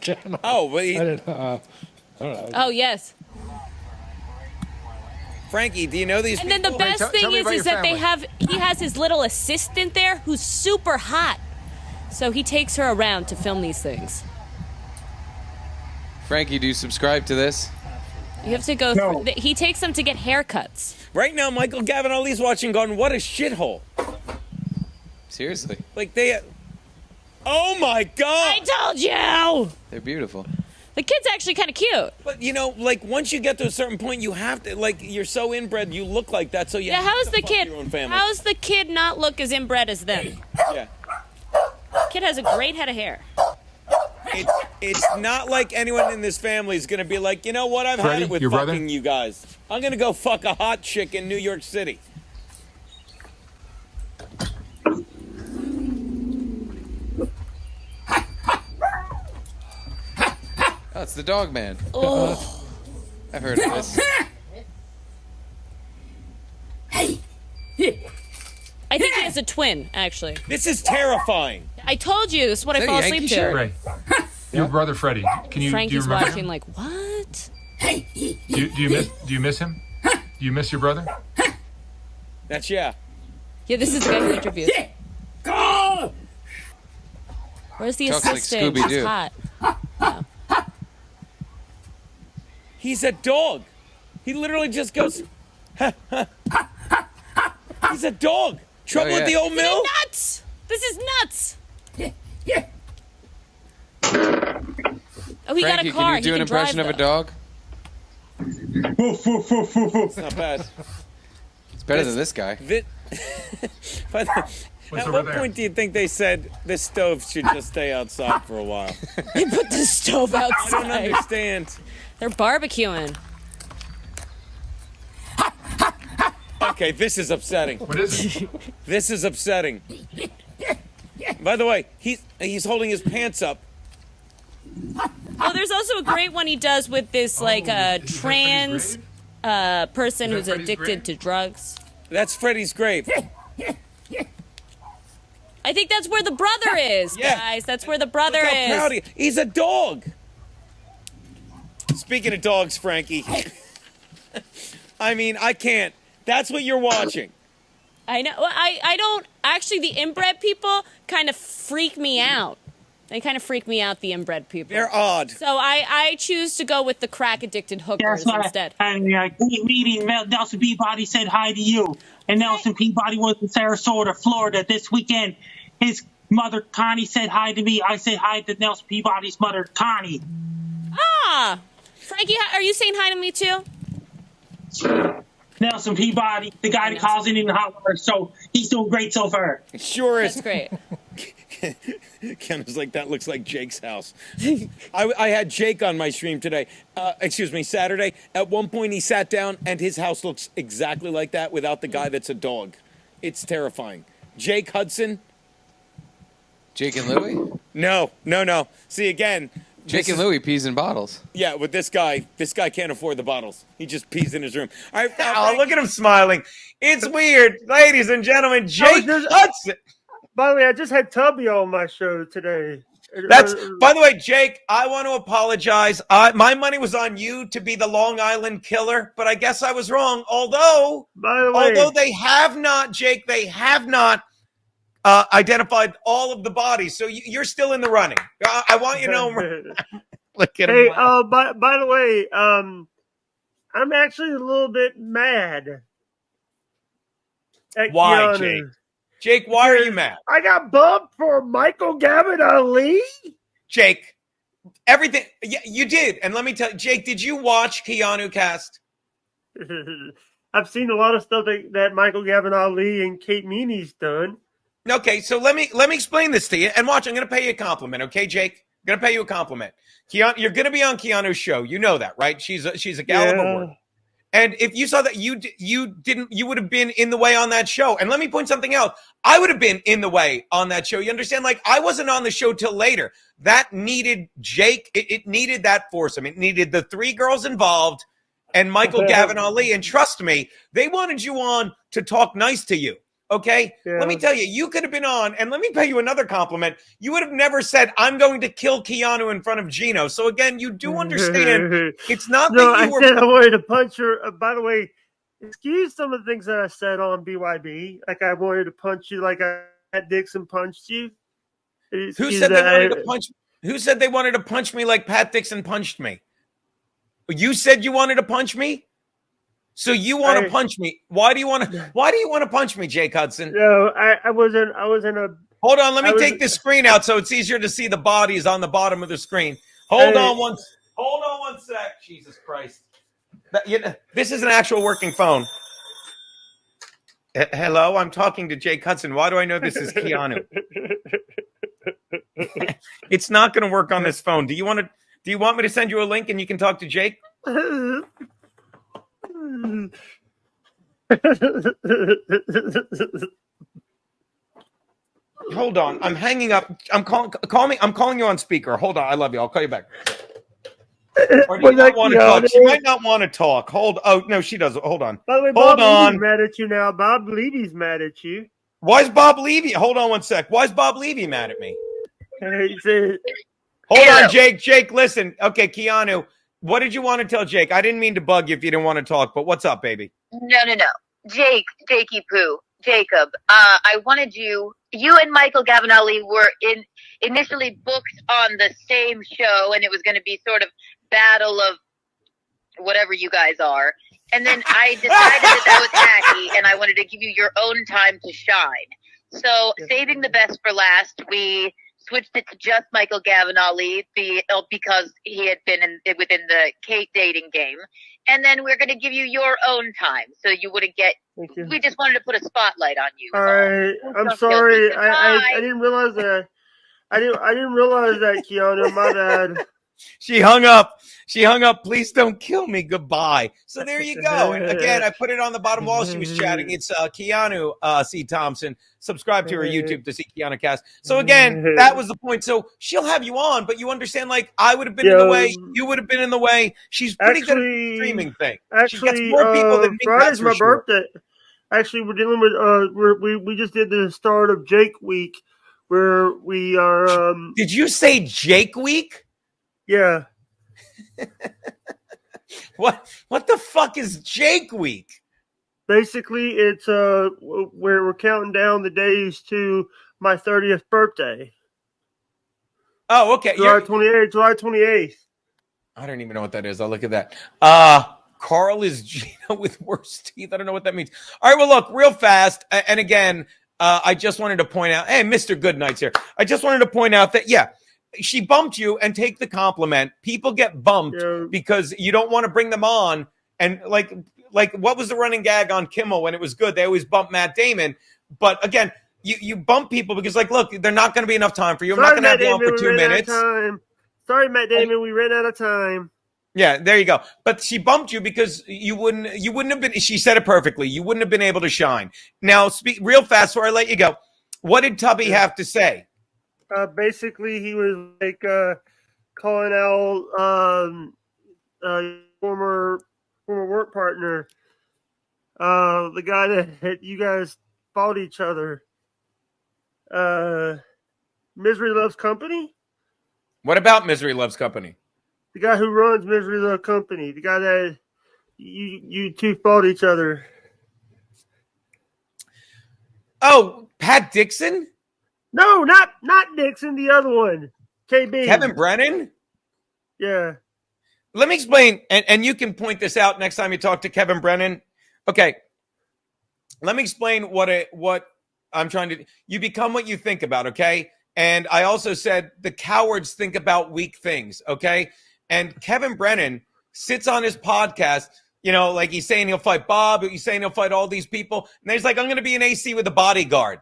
the channel. Oh, but I don't know. Oh, yes. Frankie, do you know these And people? then the best tell thing me about is your that family. he has his little assistant there who's super hot. So he takes her around to film these things. Frankie, do you subscribe to this? You have to go through. He takes them to get haircuts. Right now, Michael Gavin Ali's watching going, what a shithole. Seriously. Like they... Oh, my God. I told you! They're beautiful. The kid's actually kind of cute. But, you know, like, once you get to a certain point, you have to, like, you're so inbred, you look like that, so you have how's to the fuck kid? your own family. How's the kid not look as inbred as them? Yeah. Kid has a great head of hair. It's not like anyone in this family is going to be like, you know what, I've had Freddie, it with your fucking brother? you guys. I'm going to go fuck a hot chick in New York City. Oh, it's the dog man. Oh. I've heard of this. I think he has a twin, actually. This is terrifying. I told you, this is what I Is that fall a asleep Yankee to. shirt? Ray, your brother Freddie. Do you Frankie's remember watching him? like, what? Do you miss him? Do you miss your brother? That's yeah. Yeah, this is the guy who interviews. Where's the Talks like assistant? Scooby-Doo. She's hot. He's a dog. He literally just goes, He's a dog. Trouble Oh, yeah. at the old mill? Nuts! This is nuts! Oh, he got Frankie, a car. can you do he an can impression drive, of a though. dog? It's not bad. It's better than this guy. But What's at over what there? point do you think they said this stove should just stay outside for a while? They put the stove I don't outside. understand. They're barbecuing. Okay, this is upsetting. What is it? This is upsetting. By the way, he's holding his pants up. Oh, there's also a great one he does with this, like, is that trans Freddie's person Is who's that Freddie's addicted grave? to drugs. That's Freddie's grave. I think that's where the brother is, Yeah. guys. That's where the brother Look how is. proud he is. He's a dog. Speaking of dogs, Frankie. I mean, I can't. That's what you're watching. I know. Well, I don't. Actually, the inbred people kind of freak me out. They kind of freak me out, the inbred people. They're odd. So I choose to go with the crack-addicted hookers instead. And great meeting. Nelson Peabody said hi to you. And Nelson Peabody was in Sarasota, Florida this weekend. His mother, Connie, said hi to me. I said hi to Nelson Peabody's mother, Connie. Ah! Frankie, are you saying hi to me too? Nelson Peabody, the guy that calls in the hot water. So he's doing great so far. Sure is. That's great. Ken was like, that looks like Jake's house. I had Jake on my stream today. Saturday. At one point, he sat down, and his house looks exactly like that without the guy that's a dog. It's terrifying. Jake Hudson? Jake and Louie? No. See, again. Jake and Louie pees in bottles. Yeah, with this guy can't afford the bottles. He just pees in his room. All right, Oh, look at him smiling. It's weird. Ladies and gentlemen, Jake Hudson. By the way, I just had Tubby on my show today. By the way, Jake, I want to apologize. My money was on you to be the Long Island killer, but I guess I was wrong. Although they have not, Jake, identified all of the bodies, so you're still in the running. I want you to know. Look at him. Hey, by the way, I'm actually a little bit mad. at Why, Keanu. Jake? Jake, why are you mad? I got bumped for Michael Gavin Ali. Jake, everything. Yeah, you did. And let me tell you, Jake, did you watch Keanu Cast? I've seen a lot of stuff that Michael Gavin Ali and Kate Meany's done. Okay, so let me explain this to you. And watch, I'm going to pay you a compliment, okay, Jake? I'm going to pay you a compliment. Keanu, you're going to be on Keanu's show. You know that, right? She's a gal of her word. And if you saw that, you would have been in the way on that show. And let me point something out. I would have been in the way on that show. You understand? Like, I wasn't on the show till later. That needed Jake. It needed that foursome. It needed the three girls involved and Michael Gavin Ali. And trust me, they wanted you on to talk nice to you. Okay, Yeah. let me tell you, you could have been on, and let me pay you another compliment. You would have never said, "I'm going to kill Keanu in front of Gino." So again, you do understand. It's not No, that I you were. said I wanted to punch her. By the way, excuse some of the things that I said on BYB. Like I wanted to punch you, like Pat Dixon punched you. Who Excuse said they that wanted to punch? Who said they wanted to punch me like Pat Dixon punched me? You said you wanted to punch me. So you want to punch me? Why do you want to? Why do you want to punch me, Jake Hudson? No, I wasn't. I was in a. Hold on, let me take this screen out so it's easier to see the bodies on the bottom of the screen. Hold on one sec. Jesus Christ. This is an actual working phone. Hello, I'm talking to Jake Hudson. Why do I know this is Keanu? It's not going to work on this phone. Do you want me to send you a link and you can talk to Jake? Hold on. I'm hanging up. Call me. I'm calling you on speaker. Hold on. I love you. I'll call you back. Or do you not want to talk? She might not want to talk. Oh, no, she doesn't. Hold on. By the way, Bob Levy's mad at you now. Bob Levy's mad at you. Why is Bob Levy? Hold on one sec. Why is Bob Levy mad at me? Hold on, Jake. Jake, listen. Okay, Keanu, what did you want to tell Jake? I didn't mean to bug you if you didn't want to talk, but what's up, baby? No. Jakey Poo, Jacob. I wanted you and Michael Gavinelli were initially booked on the same show, and it was going to be sort of battle of whatever you guys are. And then I decided that was tacky, and I wanted to give you your own time to shine. So, saving the best for last, we switched it to just Michael Gavinelli because he had been within the Kate dating game. And then we're going to give you your own time, so you wouldn't get. We just wanted to put a spotlight on you. All right, I'm sorry. I didn't realize that. I didn't realize that, Keanu. My bad. She hung up. Please don't kill me. Goodbye. So there you go. And again, I put it on the bottom while she was chatting. It's Keanu C. Thompson. Subscribe to her YouTube to see Keanu Cast. So again, that was the point. So she'll have you on, but you understand, like, I would have been in the way. You would have been in the way. She's pretty good at the streaming thing. She gets more people than me. Friday's my birthday. Actually, we're dealing with. We just did the start of Jake Week, where we are. Did you say Jake Week? Yeah. What the fuck is Jake Week? Basically, it's where we're counting down the days to my 30th birthday. Oh, okay. July 28th. I don't even know what that is. I'll look at that. Carl is Gino with worse teeth. I don't know what that means. All right, well, look, real fast. And again, I just wanted to point out, hey, Mr. Goodnight's here. I just wanted to point out that, yeah, she bumped you, and take the compliment. People get bumped because you don't want to bring them on. And like what was the running gag on Kimmel when it was good? They always bump Matt Damon. But again, you bump people because, like, look, they're not going to be enough time for you. I'm not going to have you on for 2 minutes. Sorry, Matt Damon, we ran out of time. Yeah, there you go. But she bumped you because you wouldn't have been. She said it perfectly. You wouldn't have been able to shine. Now, speak real fast before I let you go. What did Tubby have to say? Basically, he was like calling out former work partner, the guy that you guys fought each other. Misery Loves Company. What about Misery Loves Company? The guy who runs Misery Loves Company. The guy that you two fought each other. Oh, Pat Dixon? No, not Dixon. The other one, KB. Kevin Brennan? Yeah. Let me explain, and you can point this out next time you talk to Kevin Brennan. Okay. Let me explain what I'm trying to do. You become what you think about, okay? And I also said the cowards think about weak things, okay? And Kevin Brennan sits on his podcast, like he's saying he'll fight Bob, he's saying he'll fight all these people. And then he's like, I'm going to be an AC with a bodyguard.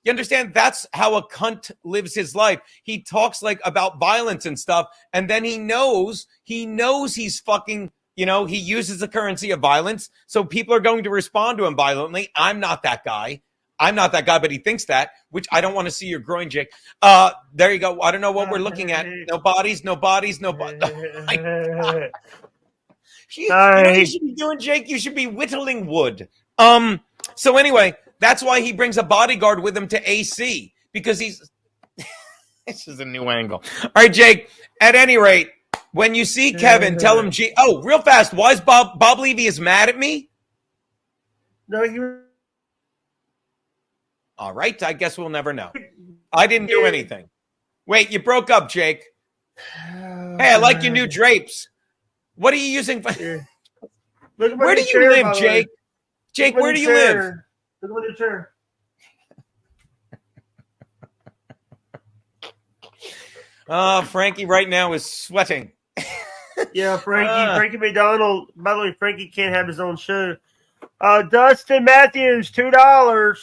You understand? That's how a cunt lives his life. He talks like about violence and stuff. And then he knows he's fucking, he uses the currency of violence. So people are going to respond to him violently. I'm not that guy, but he thinks that, which I don't want to see your groin, Jake. There you go. I don't know what we're looking at. No bodies. Oh my God. You know what you should be doing, Jake? You should be whittling wood. So anyway, That's why he brings a bodyguard with him to AC, because he's this is a new angle. All right, Jake, at any rate, when you see Kevin, tell him real fast, why is Bob Levy is mad at me? No, you. All right, I guess we'll never know. I didn't do anything. Wait, you broke up, Jake. Hey, I like your new drapes. What are you using? Where do you live, Jake? Jake, where do you live? Look at your chair. Frankie right now is sweating. Yeah, Frankie McDonald. By the way, Frankie can't have his own show. Dustin Matthews, $2.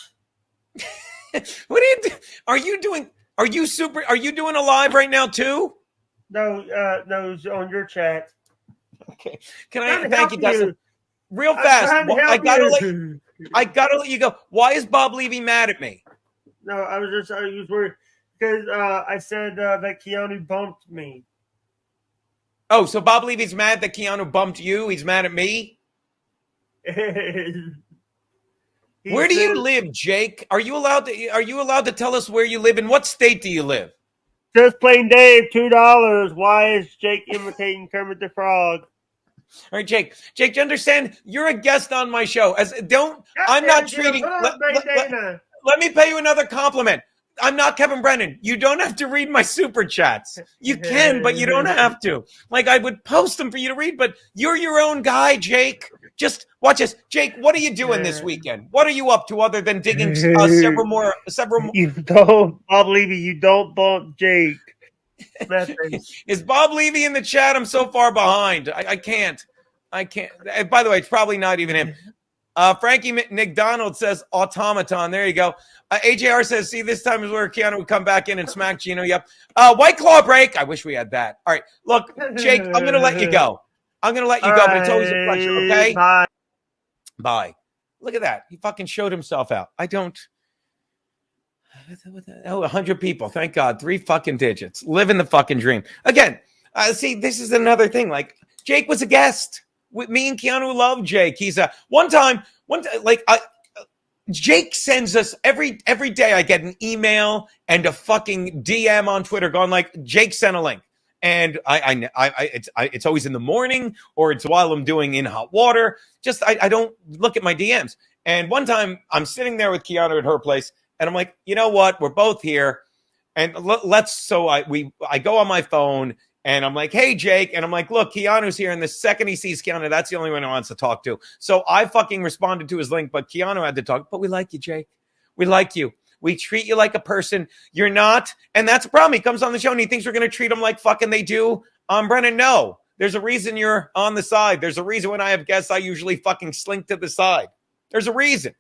What are you do? Are you doing? Are you doing a live right now too? No, it's on your chat. Okay. Can I thank you, Dustin? Real fast. I gotta let you go. Why is Bob Levy mad at me? No, I was worried because I said that Keanu bumped me. Oh, so Bob Levy's mad that Keanu bumped you? He's mad at me? Where do you live, Jake? Are you allowed to tell us where you live? In what state do you live? Just plain Dave, $2. Why is Jake imitating Kermit the Frog? All right, Jake. Jake, do you understand? You're a guest on my show. I'm not treating. Let me pay you another compliment. I'm not Kevin Brennan. You don't have to read my super chats. You can, but you don't have to. Like, I would post them for you to read, but you're your own guy, Jake. Just watch this. Jake, what are you doing this weekend? What are you up to other than digging several more? You don't, Bob Levy, you don't bump Jake. Is Bob Levy in the chat? I'm so far behind. I can't. By the way, it's probably not even him. Frankie McDonald says automaton. There you go. AJR says, see, this time is where Keanu would come back in and smack Gino. Yep. White Claw break. I wish we had that. All right. Look, Jake, I'm going to let you go. But it's always a pleasure, okay? Bye. Look at that. He fucking showed himself out. I don't. 100 people. Thank God. 3 fucking digits. Living the fucking dream. Again, see, this is another thing. Like, Jake was a guest. With me and Keanu love Jake. He's one time, Jake sends us every day. I get an email and a fucking DM on Twitter going like, Jake sent a link, and it's always in the morning or it's while I'm doing In Hot Water. Just I don't look at my DMs. And one time I'm sitting there with Keanu at her place, and I'm like, you know what? We're both here, and I go on my phone. And I'm like, hey, Jake. And I'm like, look, Keanu's here. And the second he sees Keanu, that's the only one he wants to talk to. So I fucking responded to his link, but Keanu had to talk. But we like you, Jake. We like you. We treat you like a person. You're not. And that's a problem. He comes on the show and he thinks we're going to treat him like fucking they do. Brennan, no. There's a reason you're on the side. There's a reason when I have guests, I usually fucking slink to the side. There's a reason.